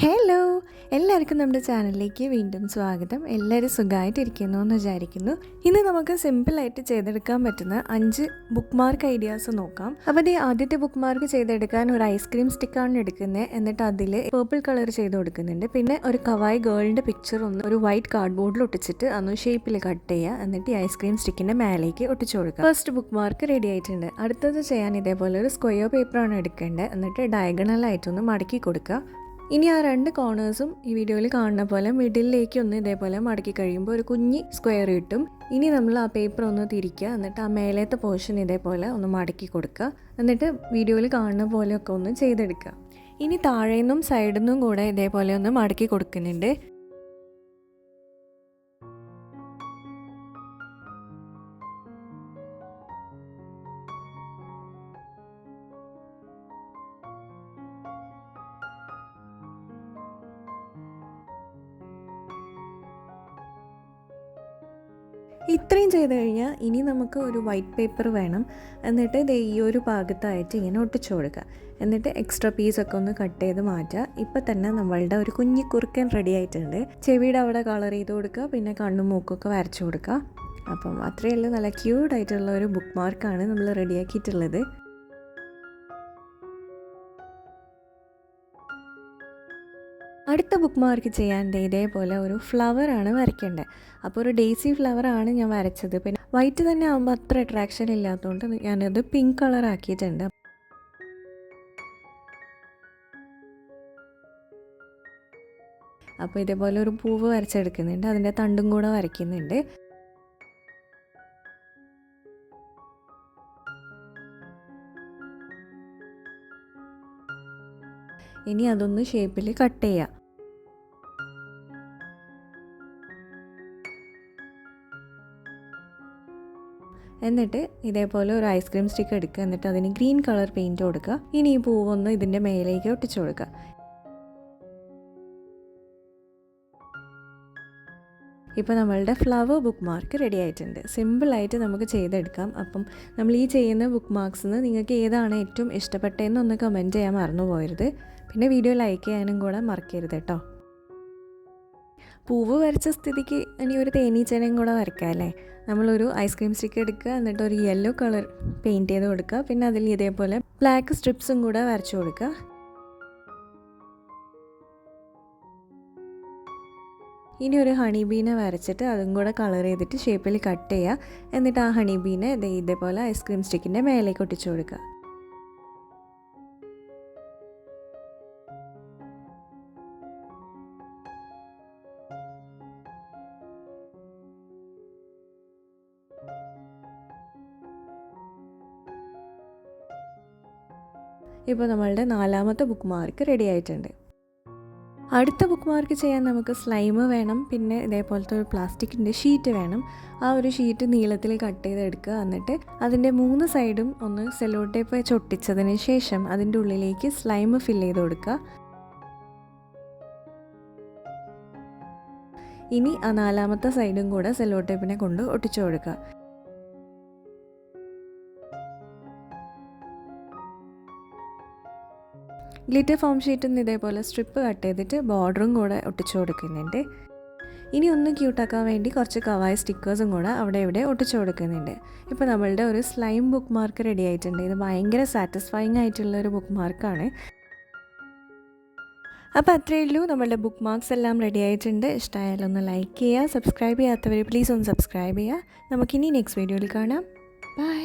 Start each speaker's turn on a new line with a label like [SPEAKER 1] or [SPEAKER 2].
[SPEAKER 1] Hello, എല്ലാവർക്കും നമ്മുടെ ചാനലിലേക്ക് വീണ്ടും സ്വാഗതം. എല്ലാവരും സുഖമായിട്ടിരിക്കുന്നു എന്ന് വിചാരിക്കുന്നു. ഇന്ന് നമുക്ക് സിമ്പിളായിട്ട് ചെയ്തെടുക്കാൻ പറ്റുന്ന 5 ബുക്ക് മാർക്ക് ഐഡിയാസ് നോക്കാം. അപ്പോൾ ഈ ആദ്യത്തെ ബുക്ക് മാർക്ക് ചെയ്തെടുക്കാൻ ഒരു ഐസ്ക്രീം സ്റ്റിക്കാണ് എടുക്കുന്നത്. എന്നിട്ട് അതിൽ പേർപ്പിൾ കളർ ചെയ്ത് കൊടുക്കുന്നുണ്ട്. പിന്നെ ഒരു കവായ് ഗേളിൻ്റെ പിക്ചർ ഒരു വൈറ്റ് കാർഡ്ബോർഡിൽ ഒട്ടിച്ചിട്ട് അന്ന് ഷേപ്പിൽ കട്ട് ചെയ്യുക. എന്നിട്ട് ഈ ഐസ്ക്രീം സ്റ്റിക്കിൻ്റെ മേലേക്ക് ഒട്ടിച്ചു കൊടുക്കുക. ഫസ്റ്റ് ബുക്ക് മാർക്ക് റെഡി ആയിട്ടുണ്ട്. അടുത്തത് ചെയ്യാൻ ഇതേപോലെ ഒരു സ്ക്വയർ പേപ്പറാണ് എടുക്കേണ്ടത്. എന്നിട്ട് ഡയഗണലായിട്ടൊന്ന് മടക്കി കൊടുക്കുക. ഇനി ആ 2 കോർണേഴ്സും ഈ വീഡിയോയിൽ കാണുന്ന പോലെ മിഡിലേക്ക് ഒന്ന് ഇതേപോലെ മടക്കി കഴിയുമ്പോൾ ഒരു കുഞ്ഞി സ്ക്വയർ കിട്ടും. ഇനി നമ്മൾ ആ പേപ്പർ ഒന്ന് തിരിക്കുക. എന്നിട്ട് ആ മേലത്തെ പോർഷൻ ഇതേപോലെ ഒന്ന് മടക്കി കൊടുക്കുക. എന്നിട്ട് വീഡിയോയിൽ കാണുന്ന പോലെയൊക്കെ ഒന്ന് ചെയ്തെടുക്കുക. ഇനി താഴെ നിന്നും സൈഡിൽ നിന്നും കൂടെ ഇതേപോലെ ഒന്ന് മടക്കി കൊടുക്കുന്നുണ്ട്. ഇത്രയും ചെയ്ത് കഴിഞ്ഞാൽ ഇനി നമുക്ക് ഒരു വൈറ്റ് പേപ്പർ വേണം. എന്നിട്ട് ഇത് ഈ ഒരു ഭാഗത്തായിട്ട് ഇങ്ങനെ ഒട്ടിച്ചു കൊടുക്കുക. എന്നിട്ട് എക്സ്ട്രാ പീസൊക്കെ ഒന്ന് കട്ട് ചെയ്ത് മാറ്റുക. ഇപ്പം തന്നെ നമ്മളുടെ ഒരു കുഞ്ഞി കുറുക്കൻ റെഡി ആയിട്ടുണ്ട്. ചെവിയുടെ അവിടെ കളർ ചെയ്ത് കൊടുക്കുക. പിന്നെ കണ്ണും മൂക്കൊക്കെ വരച്ചു കൊടുക്കുക. അപ്പം അത്രയേ ഉള്ളൂ. നല്ല ക്യൂട്ടായിട്ടുള്ള ഒരു ബുക്ക് മാർക്കാണ് നമ്മൾ റെഡിയാക്കിയിട്ടുള്ളത്. അടുത്ത ബുക്ക് മാർക്ക് ചെയ്യാൻ ഇതേപോലെ ഒരു ഫ്ലവറാണ് വരയ്ക്കേണ്ടത്. അപ്പോൾ ഒരു ഡേസി ഫ്ലവറാണ് ഞാൻ വരച്ചത്. പിന്നെ വൈറ്റ് തന്നെ ആകുമ്പോൾ അത്ര അട്രാക്ഷൻ ഇല്ലാത്തതുകൊണ്ട് ഞാനത് പിങ്ക് കളർ ആക്കിയിട്ടുണ്ട്. അപ്പോൾ ഇതേപോലെ ഒരു പൂവ് വരച്ചെടുക്കുന്നുണ്ട്. അതിൻ്റെ തണ്ടും കൂടെ വരയ്ക്കുന്നുണ്ട്. ഇനി അതൊന്ന് ഷേപ്പിൽ കട്ട് ചെയ്യുക. എന്നിട്ട് ഇതേപോലെ ഒരു ഐസ്ക്രീം സ്റ്റിക്ക് എടുക്കുക. എന്നിട്ട് അതിന് ഗ്രീൻ കളർ പെയിൻറ്റ് കൊടുക്കുക. ഇനി ഈ പൂവൊന്ന് ഇതിൻ്റെ മേലേക്ക് ഒട്ടിച്ചു കൊടുക്കുക. ഇപ്പോൾ നമ്മളുടെ ഫ്ലവർ ബുക്ക് മാർക്ക് റെഡി ആയിട്ടുണ്ട്. സിമ്പിളായിട്ട് നമുക്ക് ചെയ്തെടുക്കാം. അപ്പം നമ്മൾ ഈ ചെയ്യുന്ന ബുക്ക് മാർക്സിന് നിങ്ങൾക്ക് ഏതാണ് ഏറ്റവും ഇഷ്ടപ്പെട്ടതെന്ന് ഒന്ന് കമൻറ്റ് ചെയ്യാൻ മറന്നു പോകരുത്. പിന്നെ വീഡിയോ ലൈക്ക് ചെയ്യാനും കൂടെ മറക്കരുത് കേട്ടോ. പൂവ് വരച്ച സ്ഥിതിക്ക് ഇനി ഒരു തേനീച്ചനെയും കൂടെ വരയ്ക്കാം അല്ലേ. നമ്മളൊരു ഐസ്ക്രീം സ്റ്റിക്ക് എടുക്കുക. എന്നിട്ട് ഒരു യെല്ലോ കളർ പെയിൻറ്റ് ചെയ്ത് കൊടുക്കുക. പിന്നെ അതിൽ ഇതേപോലെ ബ്ലാക്ക് സ്ട്രിപ്സും കൂടെ വരച്ചു കൊടുക്കുക. ഇനി ഒരു ഹണി ബീനെ വരച്ചിട്ട് അതും കൂടെ കളർ ചെയ്തിട്ട് ഷേപ്പിൽ കട്ട് ചെയ്യുക. എന്നിട്ട് ആ ഹണി ബീനെ ഇതേപോലെ ഐസ്ക്രീം സ്റ്റിക്കിൻ്റെ മേലേക്ക് ഒട്ടിച്ചു കൊടുക്കുക. ഇപ്പോൾ നമ്മളുടെ 4ാമത്തെ ബുക്ക് മാർക്ക് റെഡി ആയിട്ടുണ്ട്. അടുത്ത ബുക്ക് മാർക്ക് ചെയ്യാൻ നമുക്ക് സ്ലൈം വേണം. പിന്നെ ഇതേപോലത്തെ ഒരു പ്ലാസ്റ്റിക്കിൻ്റെ ഷീറ്റ് വേണം. ആ ഒരു ഷീറ്റ് നീളത്തിൽ കട്ട് ചെയ്തെടുക്കുക. എന്നിട്ട് അതിൻ്റെ 3 സൈഡും ഒന്ന് സെല്ലോ ടേപ്പ് വെച്ച് ഒട്ടിച്ചതിന് ശേഷം അതിൻ്റെ ഉള്ളിലേക്ക് സ്ലൈം ഫില്ല് ചെയ്ത് കൊടുക്കുക. ഇനി ആ 4ാമത്തെ സൈഡും കൂടെ സെല്ലോ ടേപ്പിനെ കൊണ്ട് ഒട്ടിച്ചു കൊടുക്കുക. ഗ്ലിറ്റർ ഫോം ഷീറ്റിൽ നിന്ന് ഇതേപോലെ സ്ട്രിപ്പ് കട്ട് ചെയ്തിട്ട് ബോർഡറും കൂടെ ഒട്ടിച്ചു കൊടുക്കുന്നുണ്ട്. ഇനി ഒന്ന് ക്യൂട്ടാക്കാൻ വേണ്ടി കുറച്ച് കവായ് സ്റ്റിക്കേഴ്സും കൂടെ അവിടെ ഇവിടെ ഒട്ടിച്ചു കൊടുക്കുന്നുണ്ട്. ഇപ്പോൾ നമ്മളുടെ ഒരു സ്ലൈം ബുക്ക് മാർക്ക് റെഡി ആയിട്ടുണ്ട്. ഇത് ഭയങ്കര സാറ്റിസ്ഫൈങ് ആയിട്ടുള്ള ഒരു ബുക്ക് മാർക്കാണ്. അപ്പോൾ അത്രയേ ഉള്ളൂ. നമ്മളുടെ ബുക്ക് മാർക്സ് എല്ലാം റെഡി ആയിട്ടുണ്ട്. ഇഷ്ടമായാലും ഒന്ന് ലൈക്ക് ചെയ്യുക. സബ്സ്ക്രൈബ് ചെയ്യാത്തവർ പ്ലീസ് ഒന്ന് സബ്സ്ക്രൈബ് ചെയ്യുക. നമുക്കിനി നെക്സ്റ്റ് വീഡിയോയിൽ കാണാം. ബൈ.